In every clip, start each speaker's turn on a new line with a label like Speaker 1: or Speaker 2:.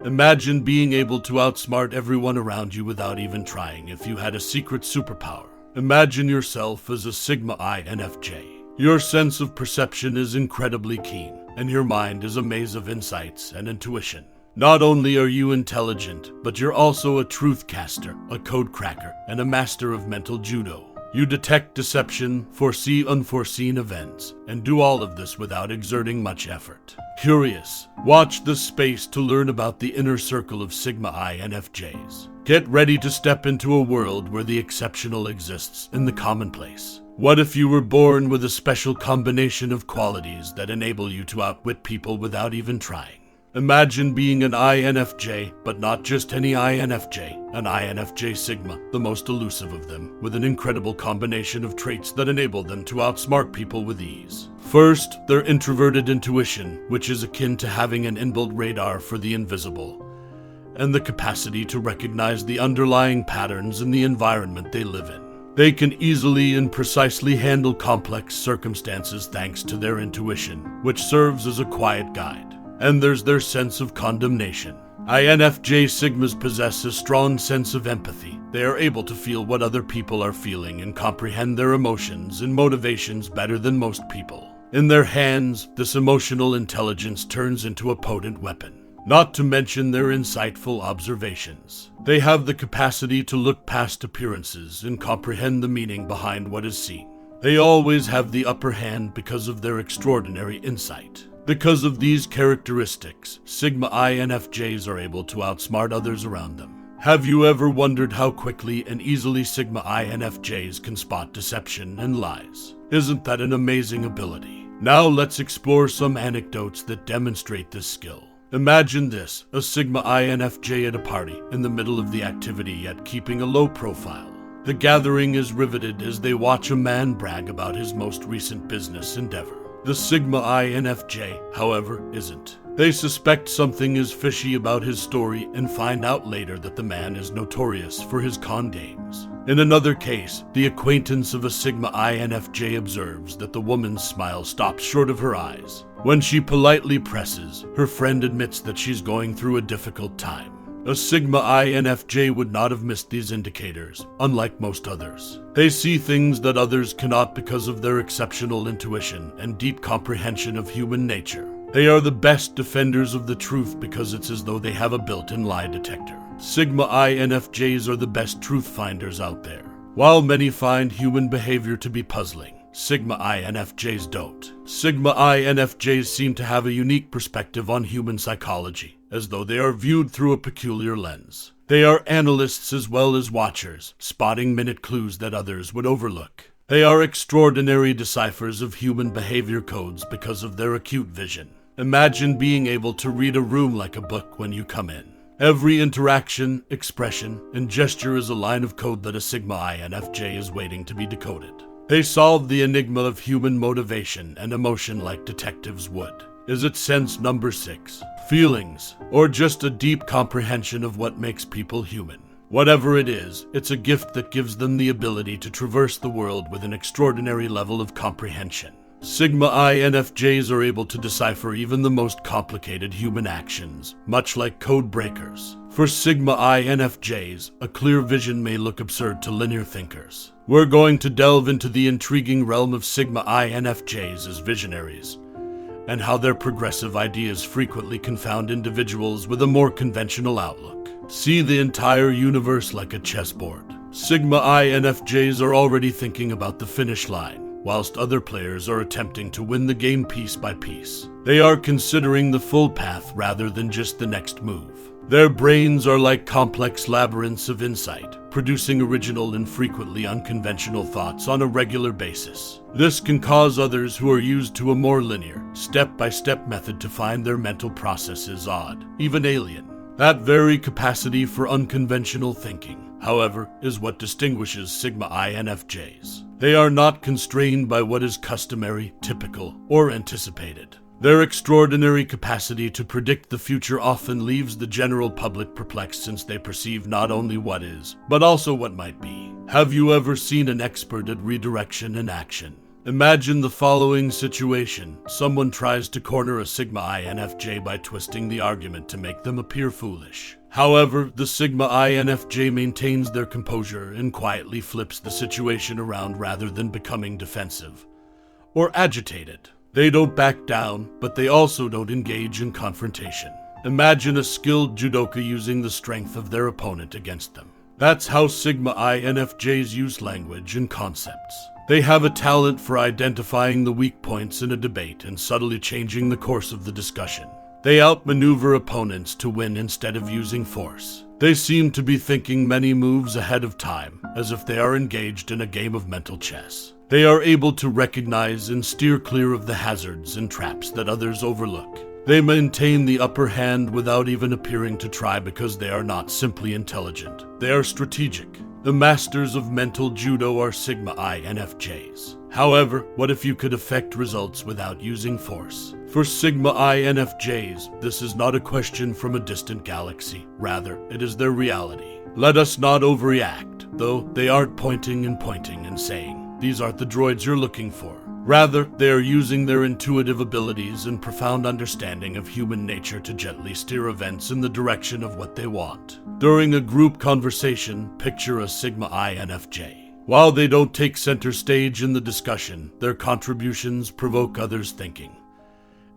Speaker 1: Imagine being able to outsmart everyone around you without even trying if you had a secret superpower. Imagine yourself as a Sigma INFJ. Your sense of perception is incredibly keen, and your mind is a maze of insights and intuition. Not only are you intelligent, but you're also a truth caster, a code cracker, and a master of mental judo. You detect deception, foresee unforeseen events, and do all of this without exerting much effort. Curious? Watch this space to learn about the inner circle of Sigma INFJs. Get ready to step into a world where the exceptional exists in the commonplace. What if you were born with a special combination of qualities that enable you to outwit people without even trying? Imagine being an INFJ, but not just any INFJ, an INFJ Sigma, the most elusive of them, with an incredible combination of traits that enable them to outsmart people with ease. First, their introverted intuition, which is akin to having an inbuilt radar for the invisible, and the capacity to recognize the underlying patterns in the environment they live in. They can easily and precisely handle complex circumstances thanks to their intuition, which serves as a quiet guide. And there's their sense of condemnation. INFJ Sigmas possess a strong sense of empathy. They are able to feel what other people are feeling and comprehend their emotions and motivations better than most people. In their hands, this emotional intelligence turns into a potent weapon. Not to mention their insightful observations. They have the capacity to look past appearances and comprehend the meaning behind what is seen. They always have the upper hand because of their extraordinary insight. Because of these characteristics, Sigma INFJs are able to outsmart others around them. Have you ever wondered how quickly and easily Sigma INFJs can spot deception and lies? Isn't that an amazing ability? Now let's explore some anecdotes that demonstrate this skill. Imagine this, a Sigma INFJ at a party, in the middle of the activity yet keeping a low profile. The gathering is riveted as they watch a man brag about his most recent business endeavor. The Sigma INFJ, however, isn't. They suspect something is fishy about his story and find out later that the man is notorious for his con games. In another case, the acquaintance of a Sigma INFJ observes that the woman's smile stops short of her eyes. When she politely presses, her friend admits that she's going through a difficult time. A Sigma INFJ would not have missed these indicators, unlike most others. They see things that others cannot because of their exceptional intuition and deep comprehension of human nature. They are the best defenders of the truth because it's as though they have a built-in lie detector. Sigma INFJs are the best truth finders out there. While many find human behavior to be puzzling, Sigma INFJs don't. Sigma INFJs seem to have a unique perspective on human psychology, as though they are viewed through a peculiar lens. They are analysts as well as watchers, spotting minute clues that others would overlook. They are extraordinary deciphers of human behavior codes because of their acute vision. Imagine being able to read a room like a book when you come in. Every interaction, expression, and gesture is a line of code that a Sigma INFJ is waiting to be decoded. They solve the enigma of human motivation and emotion like detectives would. Is it sense number 6? Feelings, or just a deep comprehension of what makes people human? Whatever it is, it's a gift that gives them the ability to traverse the world with an extraordinary level of comprehension. Sigma INFJs are able to decipher even the most complicated human actions, much like code breakers. For Sigma INFJs, a clear vision may look absurd to linear thinkers. We're going to delve into the intriguing realm of Sigma INFJs as visionaries, and how their progressive ideas frequently confound individuals with a more conventional outlook. See the entire universe like a chessboard. Sigma INFJs are already thinking about the finish line, whilst other players are attempting to win the game piece by piece. They are considering the full path rather than just the next move. Their brains are like complex labyrinths of insight, producing original and frequently unconventional thoughts on a regular basis. This can cause others who are used to a more linear, step-by-step method to find their mental processes odd, even alien. That very capacity for unconventional thinking, however, is what distinguishes Sigma INFJs. They are not constrained by what is customary, typical, or anticipated. Their extraordinary capacity to predict the future often leaves the general public perplexed since they perceive not only what is, but also what might be. Have you ever seen an expert at redirection in action? Imagine the following situation. Someone tries to corner a Sigma INFJ by twisting the argument to make them appear foolish. However, the Sigma INFJ maintains their composure and quietly flips the situation around rather than becoming defensive or agitated. They don't back down, but they also don't engage in confrontation. Imagine a skilled judoka using the strength of their opponent against them. That's how Sigma INFJs use language and concepts. They have a talent for identifying the weak points in a debate and subtly changing the course of the discussion. They outmaneuver opponents to win instead of using force. They seem to be thinking many moves ahead of time, as if they are engaged in a game of mental chess. They are able to recognize and steer clear of the hazards and traps that others overlook. They maintain the upper hand without even appearing to try because they are not simply intelligent. They are strategic. The masters of mental judo are Sigma INFJs. However, what if you could affect results without using force? For Sigma INFJs, this is not a question from a distant galaxy. Rather, it is their reality. Let us not overreact, though they aren't pointing and saying, "These aren't the droids you're looking for." Rather, they are using their intuitive abilities and profound understanding of human nature to gently steer events in the direction of what they want. During a group conversation, picture a Sigma INFJ. While they don't take center stage in the discussion, their contributions provoke others' thinking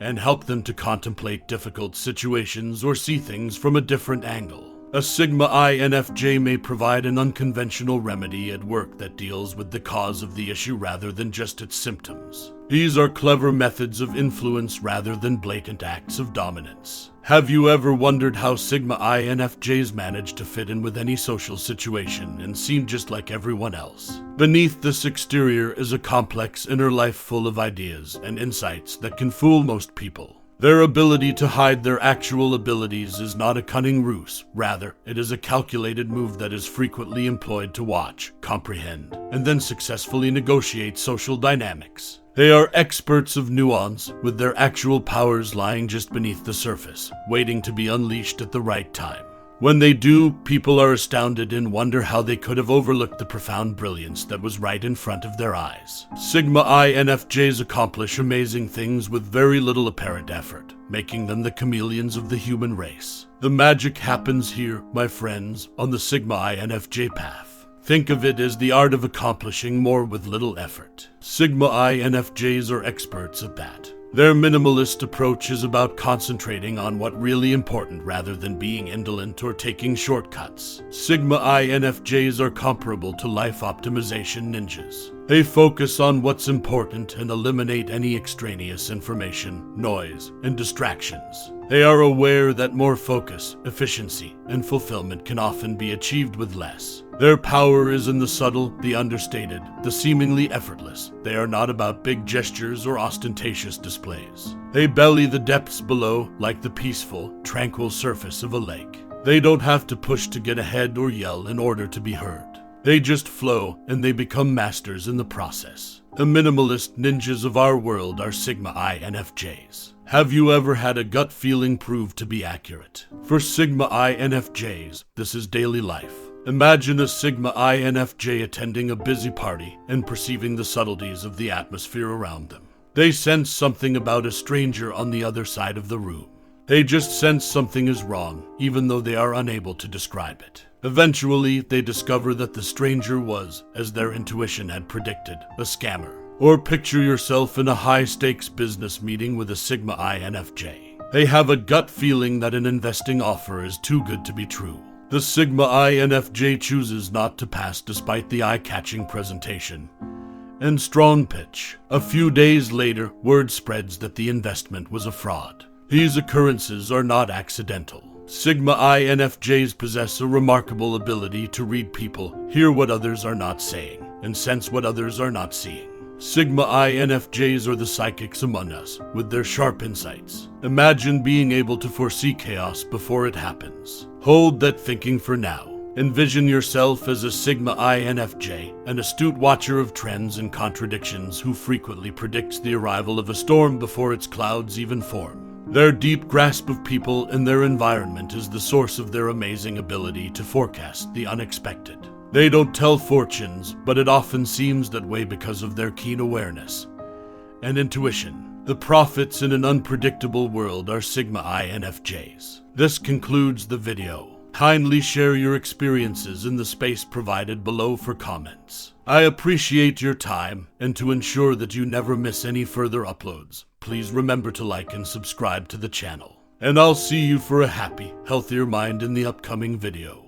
Speaker 1: and help them to contemplate difficult situations or see things from a different angle. A Sigma INFJ may provide an unconventional remedy at work that deals with the cause of the issue rather than just its symptoms. These are clever methods of influence rather than blatant acts of dominance. Have you ever wondered how Sigma INFJs manage to fit in with any social situation and seem just like everyone else? Beneath this exterior is a complex inner life full of ideas and insights that can fool most people. Their ability to hide their actual abilities is not a cunning ruse. Rather, it is a calculated move that is frequently employed to watch, comprehend, and then successfully negotiate social dynamics. They are experts of nuance, with their actual powers lying just beneath the surface, waiting to be unleashed at the right time. When they do, people are astounded and wonder how they could have overlooked the profound brilliance that was right in front of their eyes. Sigma INFJs accomplish amazing things with very little apparent effort, making them the chameleons of the human race. The magic happens here, my friends, on the Sigma INFJ path. Think of it as the art of accomplishing more with little effort. Sigma INFJs are experts at that. Their minimalist approach is about concentrating on what's really important rather than being indolent or taking shortcuts. Sigma INFJs are comparable to life optimization ninjas. They focus on what's important and eliminate any extraneous information, noise, and distractions. They are aware that more focus, efficiency, and fulfillment can often be achieved with less. Their power is in the subtle, the understated, the seemingly effortless. They are not about big gestures or ostentatious displays. They belly the depths below like the peaceful, tranquil surface of a lake. They don't have to push to get ahead or yell in order to be heard. They just flow, and they become masters in the process. The minimalist ninjas of our world are Sigma INFJs. Have you ever had a gut feeling prove to be accurate? For Sigma INFJs, this is daily life. Imagine a Sigma INFJ attending a busy party and perceiving the subtleties of the atmosphere around them. They sense something about a stranger on the other side of the room. They just sense something is wrong, even though they are unable to describe it. Eventually, they discover that the stranger was, as their intuition had predicted, a scammer. Or picture yourself in a high-stakes business meeting with a Sigma INFJ. They have a gut feeling that an investing offer is too good to be true. The Sigma INFJ chooses not to pass despite the eye-catching presentation and strong pitch. A few days later, word spreads that the investment was a fraud. These occurrences are not accidental. Sigma INFJs possess a remarkable ability to read people, hear what others are not saying, and sense what others are not seeing. Sigma INFJs are the psychics among us, with their sharp insights. Imagine being able to foresee chaos before it happens. Hold that thinking for now. Envision yourself as a Sigma INFJ, an astute watcher of trends and contradictions who frequently predicts the arrival of a storm before its clouds even form. Their deep grasp of people and their environment is the source of their amazing ability to forecast the unexpected. They don't tell fortunes, but it often seems that way because of their keen awareness and intuition. The prophets in an unpredictable world are Sigma INFJs. This concludes the video. Kindly share your experiences in the space provided below for comments. I appreciate your time, and to ensure that you never miss any further uploads, please remember to like and subscribe to the channel. And I'll see you for a happy, healthier mind in the upcoming video.